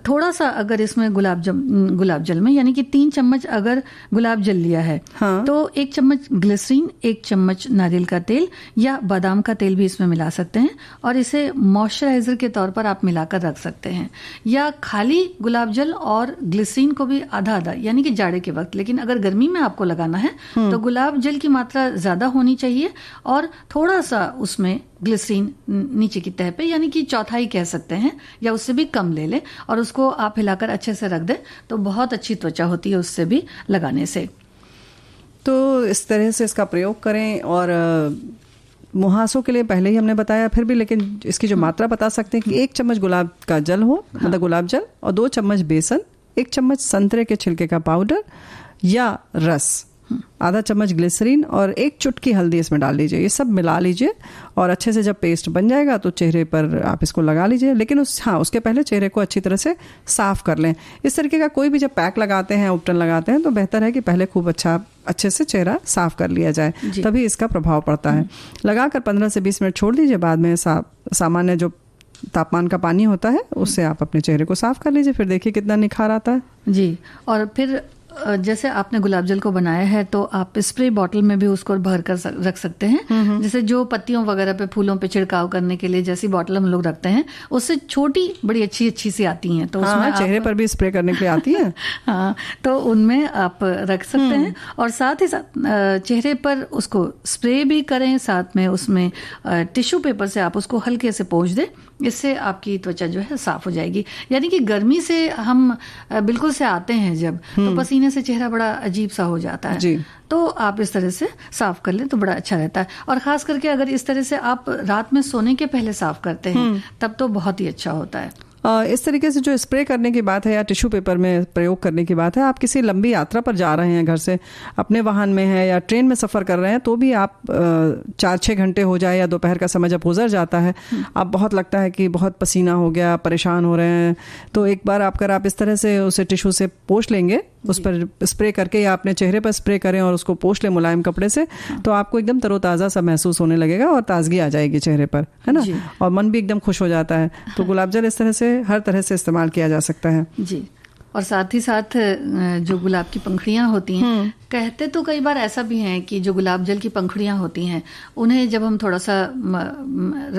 थोड़ा सा अगर इसमें गुलाब जल में, यानी कि 3 चम्मच अगर गुलाब जल लिया है, तो 1 चम्मच ग्लिसरीन, 1 चम्मच नारियल का तेल या बादाम का तेल भी इसमें मिला सकते हैं और इसे मॉइस्चराइजर के तौर पर आप मिलाकर रख सकते हैं। या खाली गुलाब जल और ग्लिसरीन को भी आधा आधा, यानी कि जाड़े के वक्त, लेकिन अगर गर्मी में आपको लगाना है तो गुलाब जल की मात्रा ज्यादा होनी चाहिए और थोड़ा सा उसमें ग्लिसरीन नीचे की तह पे, यानी कि चौथाई कह सकते हैं या उससे भी कम ले ले और उसको आप हिलाकर अच्छे से रख दें तो बहुत अच्छी त्वचा होती है उससे भी लगाने से। तो इस तरह से इसका प्रयोग करें। और मुहासों के लिए पहले ही हमने बताया, फिर भी लेकिन इसकी जो मात्रा बता सकते हैं कि 1 चम्मच गुलाब का जल हो, मतलब गुलाब जल, और 2 चम्मच बेसन, 1 चम्मच संतरे के छिलके का पाउडर या रस, आधा चम्मच ग्लिसरीन और 1 चुटकी हल्दी इसमें डाल लीजिए। ये सब मिला लीजिए और अच्छे से जब पेस्ट बन जाएगा तो चेहरे पर आप इसको लगा लीजिए। लेकिन उसके पहले चेहरे को अच्छी तरह से साफ कर लें। इस तरीके का कोई भी जब पैक लगाते हैं, उपटन लगाते हैं, तो बेहतर है कि पहले खूब अच्छे से चेहरा साफ कर लिया जाए, तभी इसका प्रभाव पड़ता है। लगाकर 15 से 20 मिनट छोड़ दीजिए। बाद में सामान्य जो तापमान का पानी होता है उससे आप अपने चेहरे को साफ कर लीजिए। फिर देखिए कितना निखार आता है। जी, और फिर जैसे आपने गुलाब जल को बनाया है तो आप स्प्रे बॉटल में भी उसको भर कर रख सकते हैं। जैसे जो पत्तियों वगैरह पे, फूलों पे छिड़काव करने के लिए जैसी बॉटल हम लोग रखते हैं, उससे छोटी बड़ी अच्छी सी आती हैं, तो उसमें चेहरे पर भी स्प्रे करने के लिए आती है। हाँ, तो उनमें आप रख सकते हैं और साथ ही साथ चेहरे पर उसको स्प्रे भी करें, साथ में उसमें टिश्यू पेपर से आप उसको हल्के से पोंछ दें। इससे आपकी त्वचा जो है साफ हो जाएगी। यानी कि गर्मी से हम बिल्कुल से आते हैं जब, तो पसीने से चेहरा बड़ा अजीब सा हो जाता है जी। तो आप इस तरह से साफ कर लें तो बड़ा अच्छा रहता है। और खास करके अगर इस तरह से आप रात में सोने के पहले साफ करते हैं तब तो बहुत ही अच्छा होता है। इस तरीके से जो स्प्रे करने की बात है या टिश्यू पेपर में प्रयोग करने की बात है, आप किसी लंबी यात्रा पर जा रहे हैं, घर से अपने वाहन में है या ट्रेन में सफ़र कर रहे हैं, तो भी आप 4-6 घंटे हो जाए या दोपहर का समय जब गुजर जाता है, आप बहुत लगता है कि बहुत पसीना हो गया, परेशान हो रहे हैं, तो एक बार अगर आप इस तरह से उसे टिश्यू से पोंछ लेंगे, उस पर स्प्रे करके या अपने चेहरे पर स्प्रे करें और उसको पोंछ लें मुलायम कपड़े से, तो आपको एकदम तरोताज़ा सा महसूस होने लगेगा और ताजगी आ जाएगी चेहरे पर, है ना, और मन भी एकदम खुश हो जाता है। तो गुलाब जल इस तरह से हर तरह से इस्तेमाल किया जा सकता है जी। और साथ ही साथ जो गुलाब की पंखुड़ियां होती हैं, कहते तो कई बार ऐसा भी है कि जो गुलाब जल की पंखुड़ियां होती हैं, उन्हें जब हम थोड़ा सा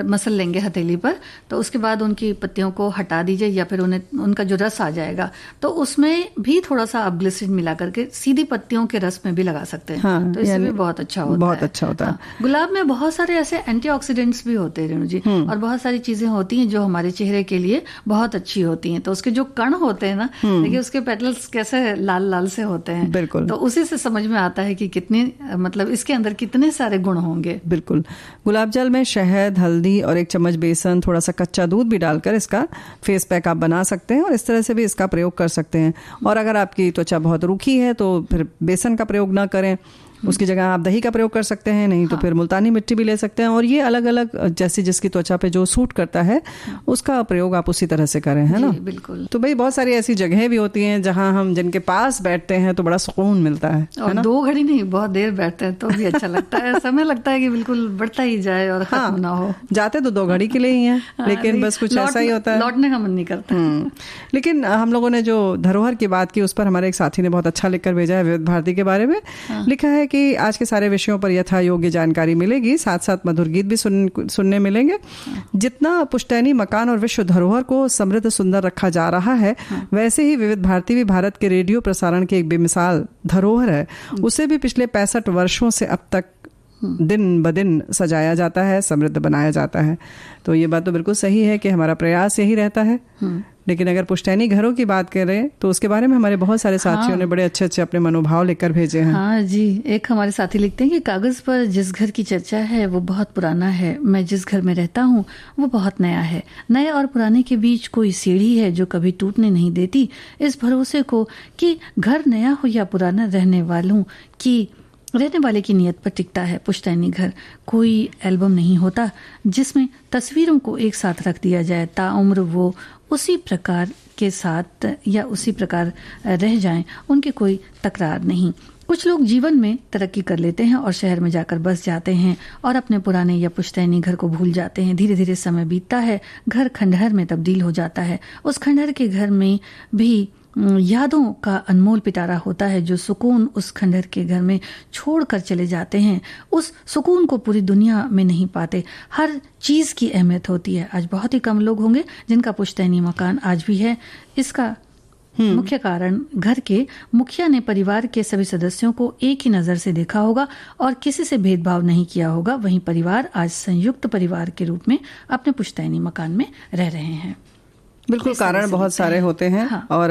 मसल लेंगे हथेली पर, तो उसके बाद उनकी पत्तियों को हटा दीजिए या फिर उनका जो रस आ जाएगा, तो उसमें भी थोड़ा सा आप ग्लिसरीन मिला करके सीधी पत्तियों के रस में भी लगा सकते हैं। हाँ, तो इससे भी बहुत अच्छा होता है। बहुत अच्छा होता है। गुलाब में बहुत सारे ऐसे एंटीऑक्सीडेंट्स भी होते हैं रेणु जी, और बहुत सारी चीजें होती हैं जो हमारे चेहरे के लिए बहुत अच्छी होती हैं। तो उसके जो कण होते हैं ना, देखिए उसके पेटल्स कैसे लाल लाल से होते हैं, बिल्कुल, तो उसी से समझ में आता है कि कितने, मतलब इसके अंदर कितने सारे गुण होंगे। बिल्कुल। गुलाब जल में शहद, हल्दी और 1 चम्मच बेसन, थोड़ा सा कच्चा दूध भी डालकर इसका फेस पैक आप बना सकते हैं और इस तरह से भी इसका प्रयोग कर सकते हैं। और अगर आपकी त्वचा बहुत रूखी है तो फिर बेसन का प्रयोग ना करें, उसकी जगह आप दही का प्रयोग कर सकते हैं, नहीं तो फिर मुल्तानी मिट्टी भी ले सकते हैं। और ये अलग अलग जैसे जिसकी त्वचा पे जो सूट करता है उसका प्रयोग आप उसी तरह से करें, है ना। बिल्कुल। तो भाई बहुत सारी ऐसी जगहें भी होती हैं जहां हम जिनके पास बैठते हैं तो बड़ा सुकून मिलता है, और है ना? 2 घड़ी नहीं, बहुत देर बैठते हैं तो भी अच्छा लगता है। समय लगता है कि बिल्कुल बढ़ता ही जाए और खत्म ना हो। जाते तो 2 घड़ी के लिए ही हैं, लेकिन बस कुछ ऐसा ही होता है, लौटने का मन नहीं करता। लेकिन हम लोगों ने जो धरोहर की बात की उस पर हमारे एक साथी ने बहुत अच्छा लिखकर भेजा है विविध भारती के बारे में। लिखा है कि आज के सारे विषयों पर यथा योग्य जानकारी मिलेगी, साथ साथ मधुर गीत भी सुनने मिलेंगे। जितना पुश्तैनी मकान और विश्व धरोहर को समृद्ध सुंदर रखा जा रहा है, वैसे ही विविध भारती भी भारत के रेडियो प्रसारण की एक बेमिसाल धरोहर है। उसे भी पिछले 65 वर्षों से अब तक दिन ब दिन सजाया जाता है, समृद्ध बनाया जाता है। तो ये बात तो बिल्कुल सही है कि हमारा प्रयास यही रहता है। लेकिन अगर पुश्तैनी घरों की बात करें तो उसके बारे में हमारे बहुत सारे साथियों ने बड़े अच्छे अच्छे अपने मनोभाव लिखकर भेजे हैं। हाँ जी, एक हमारे साथी लिखते हैं कि कागज पर जिस घर की चर्चा है वो बहुत पुराना है, मैं जिस घर में रहता हूँ वो बहुत नया है। नए और पुराने के बीच कोई सीढ़ी है जो कभी टूटने नहीं देती। इस भरोसे को कि घर नया हो या पुराना, रहने वाले की नीयत पर टिकता है पुश्तैनी घर। कोई एल्बम नहीं होता जिसमें तस्वीरों को एक साथ रख दिया जाए, ताउम्र वो उसी प्रकार के साथ या उसी प्रकार रह जाएं, उनकी कोई तकरार नहीं। कुछ लोग जीवन में तरक्की कर लेते हैं और शहर में जाकर बस जाते हैं और अपने पुराने या पुश्तैनी घर को भूल जाते हैं। धीरे धीरे समय बीतता है, घर खंडहर में तब्दील हो जाता है। उस खंडहर के घर में भी यादों का अनमोल पिटारा होता है। जो सुकून उस खंडहर के घर में छोड़कर चले जाते हैं, उस सुकून को पूरी दुनिया में नहीं पाते। हर चीज की अहमियत होती है। आज बहुत ही कम लोग होंगे जिनका पुश्तैनी मकान आज भी है। इसका मुख्य कारण घर के मुखिया ने परिवार के सभी सदस्यों को एक ही नजर से देखा होगा और किसी से भेदभाव नहीं किया होगा। वहीं परिवार आज संयुक्त परिवार के रूप में अपने पुश्तैनी मकान में रह रहे हैं। बिल्कुल, कारण बहुत सारे होते हैं। हाँ। और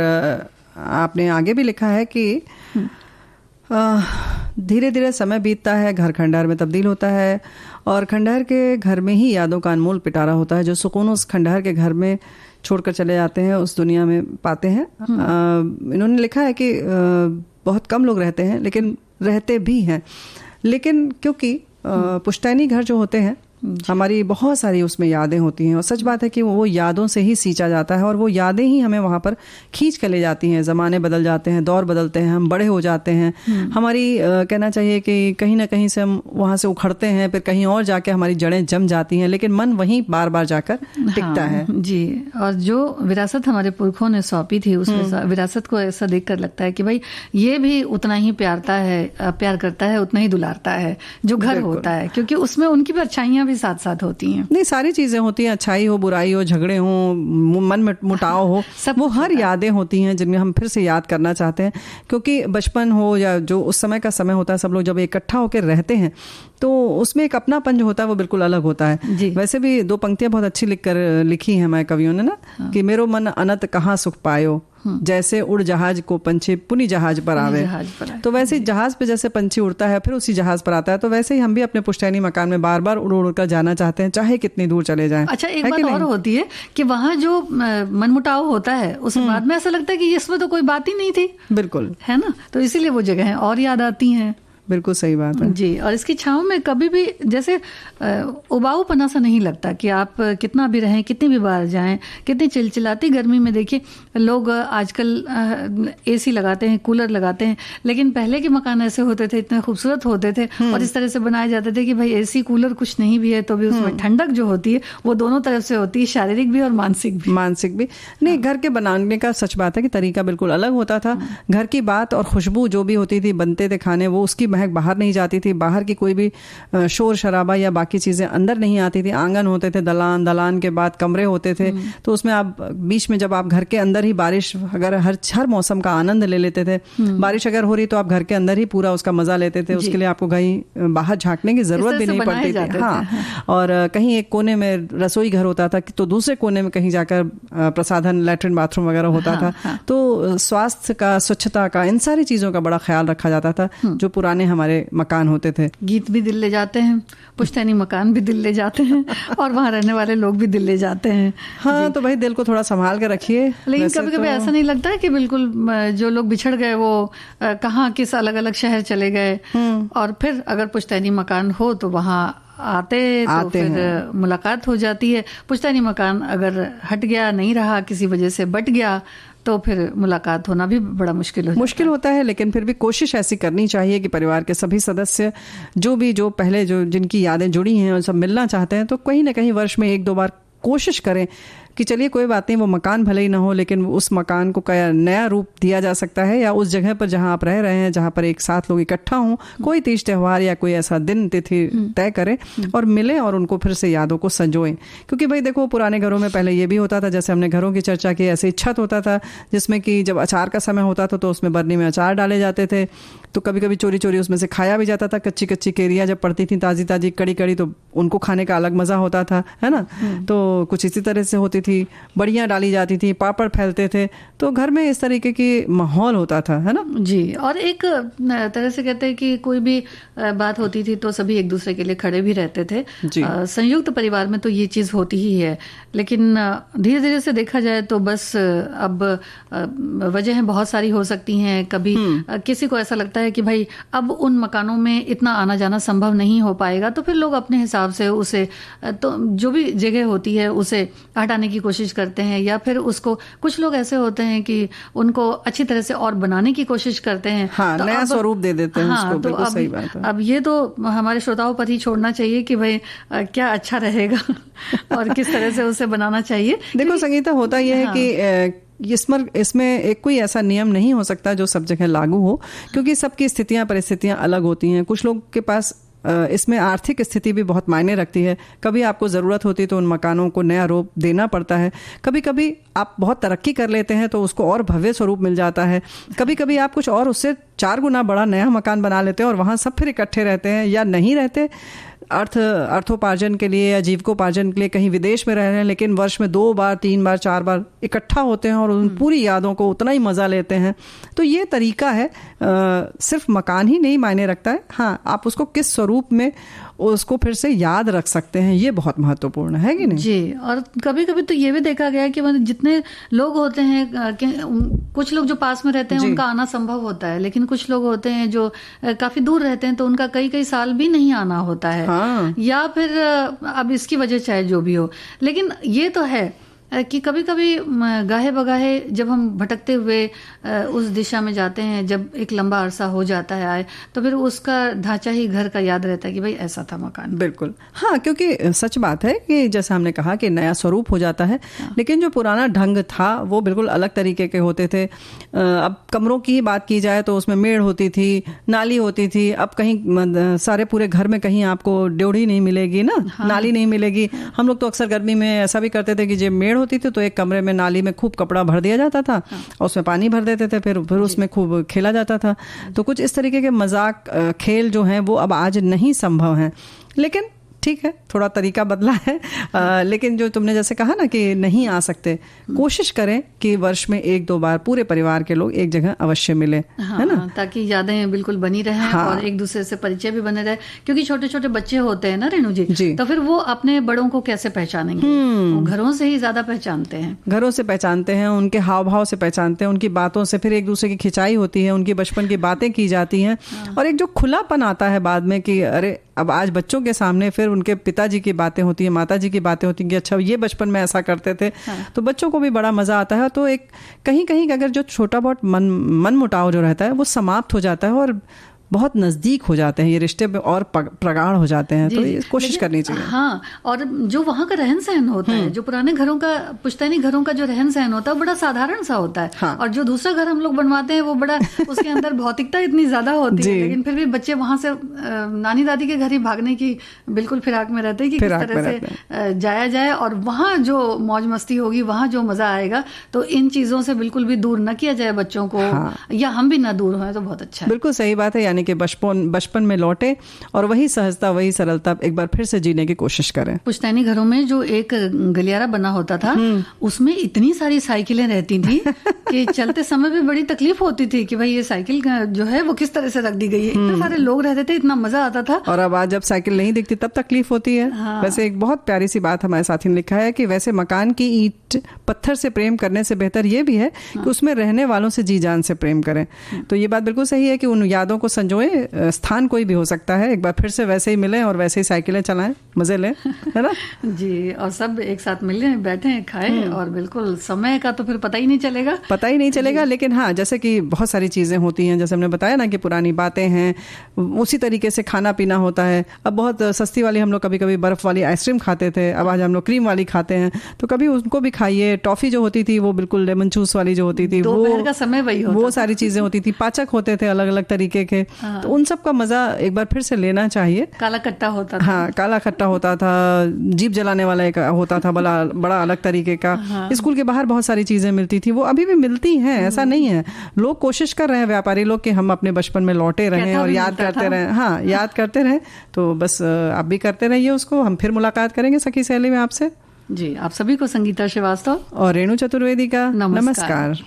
आपने आगे भी लिखा है कि धीरे धीरे समय बीतता है, घर खंडहर में तब्दील होता है और खंडहर के घर में ही यादों का अनमोल पिटारा होता है। जो सुकून उस खंडहर के घर में छोड़कर चले जाते हैं उस दुनिया में पाते हैं। इन्होंने लिखा है कि बहुत कम लोग रहते हैं, लेकिन रहते भी हैं। लेकिन क्योंकि पुश्तैनी घर जो होते हैं, हमारी बहुत सारी उसमें यादें होती हैं और सच बात है कि वो यादों से ही सींचा जाता है और वो यादें ही हमें वहाँ पर खींच कर ले जाती हैं। ज़माने बदल जाते हैं, दौर बदलते हैं, हम बड़े हो जाते हैं। हमारी कहना चाहिए कि कहीं ना कहीं से हम वहाँ से उखड़ते हैं, फिर कहीं और जाके हमारी जड़ें जम जाती हैं, लेकिन मन वहीं बार बार जाकर टिकता है। जी, और जो विरासत हमारे पुरखों ने सौंपी थी, उस विरासत को ऐसा देख कर लगता है कि भाई ये भी उतना ही प्यार करता है, उतना ही दुलारता है जो घर होता है, क्योंकि उसमें उनकी भी अच्छाइयाँ साथ साथ होती हैं। नहीं, सारी चीजें होती हैं, अच्छाई हो, बुराई हो, झगड़े हो, मन में मुटाव हो, वो हर यादें होती हैं जिनमें हम फिर से याद करना चाहते हैं। क्योंकि बचपन हो या जो उस समय का समय होता है, सब लोग जब इकट्ठा होकर रहते हैं तो उसमें एक अपनापन जो होता है वो बिल्कुल अलग होता है। वैसे भी 2 पंक्तियां बहुत अच्छी लिखी हैं हमारे कवियों ने ना, कि मेरो मन अनंत कहाँ सुख पायो, जैसे उड़ जहाज को पंछी पुनी जहाज पर आवे, तो वैसे जहाज पे जैसे पंछी उड़ता है फिर उसी जहाज पर आता है, तो वैसे ही हम भी अपने पुश्तैनी मकान में बार बार उड़ उड़ कर जाना चाहते हैं, चाहे कितनी दूर चले जाएं। अच्छा, एक बात और होती है कि वहाँ जो मनमुटाव होता है उसके बाद में ऐसा लगता है कि इसमें तो कोई बात ही नहीं थी। बिल्कुल, है ना, तो इसीलिए वो जगह और याद आती हैं। बिल्कुल सही बात है जी। और इसकी छांव में कभी भी जैसे उबाऊपना सा नहीं लगता कि आप कितना भी रहें, कितनी भी बार जाएं, कितनी चिलचिलाती गर्मी में। देखिए लोग आजकल एसी लगाते हैं, कूलर लगाते हैं, लेकिन पहले के मकान ऐसे होते थे, इतने खूबसूरत होते थे और इस तरह से बनाए जाते थे कि भाई एसी कूलर कुछ नहीं भी है तो भी उसमें ठंडक जो होती है वो दोनों तरफ से होती है, शारीरिक भी और मानसिक भी। नहीं, घर के बनाने का सच बात है कि तरीका बिल्कुल अलग होता था। घर की बात और खुशबू जो भी होती थी, बनते थे खाने, वो उसकी महक बाहर नहीं जाती थी, बाहर की कोई भी शोर शराबा या बाकी चीजें अंदर नहीं आती थी। आंगन होते थे, दलान के बाद कमरे होते थे, तो उसमें आप बीच में जब आप घर के अंदर ही बारिश, अगर हर मौसम का आनंद ले लेते थे, बारिश अगर हो रही तो आप घर के अंदर ही पूरा उसका मजा लेते थे, उसके लिए आपको कहीं बाहर झांकने की जरूरत भी नहीं पड़ती थी। हाँ, और कहीं एक कोने में रसोई घर होता था तो दूसरे कोने में कहीं जाकर प्रसाधन, लैट्रिन, बाथरूम वगैरह होता था। तो स्वास्थ्य का, स्वच्छता का, इन सारी चीजों का बड़ा ख्याल रखा जाता था जो पुराने हमारे मकान होते थे। गीत भी दिल ले जाते हैं, पुश्तैनी मकान भी दिल ले जाते हैं और वहाँ रहने वाले लोग भी दिल ले जाते हैं। हाँ, तो भाई दिल को थोड़ा संभाल के रखिए। लेकिन कभी-कभी ऐसा नहीं लगता है कि बिल्कुल जो लोग बिछड़ गए वो कहाँ किस अलग अलग शहर चले गए, और फिर अगर पुश्तैनी मकान हो तो वहाँ आते तो फिर मुलाकात हो जाती है। पुश्तैनी मकान अगर हट गया, नहीं रहा, किसी वजह से बट गया, तो फिर मुलाकात होना भी बड़ा मुश्किल होता है। लेकिन फिर भी कोशिश ऐसी करनी चाहिए कि परिवार के सभी सदस्य जो पहले जिनकी यादें जुड़ी हैं और सब मिलना चाहते हैं, तो कहीं ना कहीं वर्ष में 1-2 बार कोशिश करें कि चलिए कोई बात नहीं, वो मकान भले ही ना हो लेकिन उस मकान को क्या नया रूप दिया जा सकता है, या उस जगह पर जहां आप रह रहे हैं, जहां पर एक साथ लोग इकट्ठा हों, कोई तीज त्योहार या कोई ऐसा दिन तिथि तय करें और मिलें और उनको फिर से यादों को संजोएं। क्योंकि भाई देखो, पुराने घरों में पहले ये भी होता था, जैसे हमने घरों की चर्चा की, ऐसे छत होता था जिसमें कि जब अचार का समय होता था तो उसमें बरनी में अचार डाले जाते थे, तो कभी कभी चोरी चोरी उसमें से खाया भी जाता था। कच्ची कच्ची केरियां जब पड़ती थी, ताजी ताजी कड़ी कड़ी, तो उनको खाने का अलग मजा होता था, है ना। तो कुछ इसी तरह से होती थी, बढ़िया डाली जाती थी, पापड़ फैलते थे, तो घर में इस तरीके की माहौल होता था, है ना जी। और एक तरह से कहते हैं कि कोई भी बात होती थी तो सभी एक दूसरे के लिए खड़े भी रहते थे। संयुक्त परिवार में तो ये चीज होती ही है, लेकिन धीरे धीरे से देखा जाए तो बस अब वजहें बहुत सारी हो सकती हैं। कभी किसी को ऐसा लगता है कि भाई अब उन मकानों में इतना आना जाना संभव नहीं हो पाएगा, तो फिर लोग अपने हिसाब से उसे, तो जो भी जगह होती है उसे हटाने की कोशिश करते हैं, या फिर उसको, कुछ लोग ऐसे होते हैं कि उनको अच्छी तरह से और बनाने की कोशिश करते हैं। हाँ, तो नया स्वरूप दे देते हैं उसको। तो अब, सही बात है। अब ये तो हमारे श्रोताओं पर ही छोड़ना चाहिए कि भाई क्या अच्छा रहेगा और किस तरह से उसे बनाना चाहिए। देखो संगीता, होता यह है कि इसमें एक कोई ऐसा नियम नहीं हो सकता जो सब जगह लागू हो, क्योंकि सबकी स्थितियां, परिस्थितियां अलग होती हैं। कुछ लोग के पास इसमें आर्थिक स्थिति भी बहुत मायने रखती है। कभी आपको ज़रूरत होती है तो उन मकानों को नया रूप देना पड़ता है, कभी कभी आप बहुत तरक्की कर लेते हैं तो उसको और भव्य स्वरूप मिल जाता है, कभी कभी आप कुछ और उससे 4 गुना बड़ा नया मकान बना लेते हैं और वहाँ सब फिर इकट्ठे रहते हैं या नहीं रहते, अर्थोपार्जन के लिए या जीविकोपार्जन के लिए कहीं विदेश में रह रहे हैं, लेकिन वर्ष में 2 बार 3 बार 4 बार इकट्ठा होते हैं और उन पूरी यादों को उतना ही मज़ा लेते हैं। तो ये तरीका है, सिर्फ मकान ही नहीं मायने रखता है, हाँ आप उसको किस स्वरूप में उसको फिर से याद रख सकते हैं, ये बहुत महत्वपूर्ण है कि नहीं जी। और कभी कभी तो ये भी देखा गया है कि मतलब जितने लोग होते हैं, कुछ लोग जो पास में रहते हैं उनका आना संभव होता है, लेकिन कुछ लोग होते हैं जो काफी दूर रहते हैं तो उनका कई साल भी नहीं आना होता है। हाँ। या फिर अब इसकी वजह चाहे जो भी हो, लेकिन ये तो है कि कभी कभी गाहे बगाहे जब हम भटकते हुए उस दिशा में जाते हैं, जब एक लंबा अरसा हो जाता है आए, तो फिर उसका ढांचा ही घर का याद रहता है कि भाई ऐसा था मकान। बिल्कुल, हाँ, क्योंकि सच बात है कि जैसे हमने कहा कि नया स्वरूप हो जाता है। हाँ। लेकिन जो पुराना ढंग था वो बिल्कुल अलग तरीके के होते थे। अब कमरों की ही बात की जाए तो उसमें मेड़ होती थी, नाली होती थी। अब कहीं सारे पूरे घर में कहीं आपको ड्योढ़ी नहीं मिलेगी ना। हाँ। नाली नहीं मिलेगी। हाँ। हम लोग तो अक्सर गर्मी में ऐसा भी करते थे कि जब मेड़ होती थी तो एक कमरे में नाली में खूब कपड़ा भर दिया जाता था। हाँ। और उसमें पानी भर देते थे, फिर उसमें खूब खेला जाता था। तो कुछ इस तरीके के मजाक खेल जो हैं वो अब आज नहीं संभव हैं, लेकिन ठीक है, थोड़ा तरीका बदला है, लेकिन जो तुमने जैसे कहा ना कि नहीं आ सकते, कोशिश करें कि वर्ष में 1-2 बार पूरे परिवार के लोग एक जगह अवश्य मिले, है ना, ताकि यादें बिल्कुल बनी रहें और एक दूसरे से परिचय भी बने रहे। क्योंकि छोटे छोटे बच्चे होते हैं ना रेणु जी, तो फिर वो अपने बड़ों को कैसे पहचानेंगे? वो घरों से ही ज्यादा पहचानते हैं, घरों से पहचानते हैं, उनके हाव भाव से पहचानते हैं, उनकी बातों से फिर एक दूसरे की खिंचाई होती है, उनकी बचपन की बातें की जाती हैं, और एक जो खुलापन आता है बाद में कि अरे अब आज बच्चों के सामने फिर उनके पिताजी की बातें होती हैं, माताजी की बातें होती हैं कि अच्छा ये बचपन में ऐसा करते थे, तो बच्चों को भी बड़ा मजा आता है। तो एक कहीं कहीं अगर जो छोटा बहुत मन मुटाव जो रहता है वो समाप्त हो जाता है और बहुत नजदीक हो जाते हैं, ये रिश्ते और प्रगाढ़ हो जाते हैं। तो ये कोशिश करनी चाहिए। हाँ, और जो वहाँ का रहन सहन होता है, जो पुराने घरों का, पुश्तैनी घरों का जो रहन सहन होता है, बड़ा साधारण सा होता है। हाँ। और जो दूसरा घर हम लोग बनवाते हैं वो बड़ा उसके अंदर भौतिकता इतनी ज्यादा होती है, लेकिन फिर भी बच्चे वहां से नानी दादी के घर ही भागने की बिल्कुल फिराक में रहते हैं कि किस तरह से जाया जाए, और वहाँ जो मौज मस्ती होगी, वहाँ जो मजा आएगा, तो इन चीजों से बिल्कुल भी दूर न किया जाए बच्चों को, या हम भी ना दूर हों, तो बहुत अच्छा है। बिल्कुल सही बात है, यानी कि बचपन में लौटे और वही सहजता, वही सरलता एक बार फिर से जीने की कोशिश करें। पुश्तैनी घरों में जो एक गलियारा बना होता था, उसमें इतनी सारी साइकिलें रहती थी कि चलते समय भी बड़ी तकलीफ होती थी कि भाई ये साइकिल जो है वो किस तरह से रख दी गई है। इतने सारे लोग रहते थे, इतना मजा आता था। और अब आज जब साइकिल नहीं दिखती तब तकलीफ होती है। हाँ। वैसे एक बहुत प्यारी सी बात हमारे साथी ने लिखा है कि वैसे मकान की ईंट पत्थर से प्रेम करने से बेहतर ये भी है कि उसमें रहने वालों से जी जान से प्रेम करें। तो ये बात बिल्कुल सही है कि उन यादों को संजोए, स्थान कोई भी हो सकता है, एक बार फिर से वैसे ही मिलें और वैसे ही साइकिलें चलाएं, मजे लें, है ना। जी, और सब एक साथ मिलें, बैठें, खाएं, और बिल्कुल समय का तो फिर पता ही नहीं चलेगा। लेकिन हाँ, जैसे कि बहुत सारी चीजें होती हैं, जैसे हमने बताया ना कि पुरानी बातें हैं, उसी तरीके से खाना पीना होता है। अब बहुत सस्ती वाली हम लोग कभी कभी बर्फ वाली आइसक्रीम खाते थे, अब आज हम लोग क्रीम वाली खाते हैं, तो कभी उनको भी खाइए। टॉफी जो होती थी वो बिल्कुल लेमन जूस वाली जो होती थी, दोपहर का समय वही होता, वो सारी चीजें होती थी, पाचक होते थे अलग अलग तरीके के। तो उन सब का मजा एक बार फिर से लेना चाहिए। काला खट्टा होता था। हाँ, काला खट्टा होता था, जीप जलाने वाला एक होता था बड़ा अलग तरीके का। हाँ। स्कूल के बाहर बहुत सारी चीजें मिलती थी, वो अभी भी मिलती हैं, ऐसा नहीं है। लोग कोशिश कर रहे हैं, व्यापारी लोग, कि हम अपने बचपन में लौटे रहें और याद करते रहें। हाँ, याद करते रहें। तो बस आप भी करते रहिए उसको। हम फिर मुलाकात करेंगे सखी सहेली में आपसे। जी, आप सभी को संगीता श्रीवास्तव और रेणु चतुर्वेदी का नमस्कार।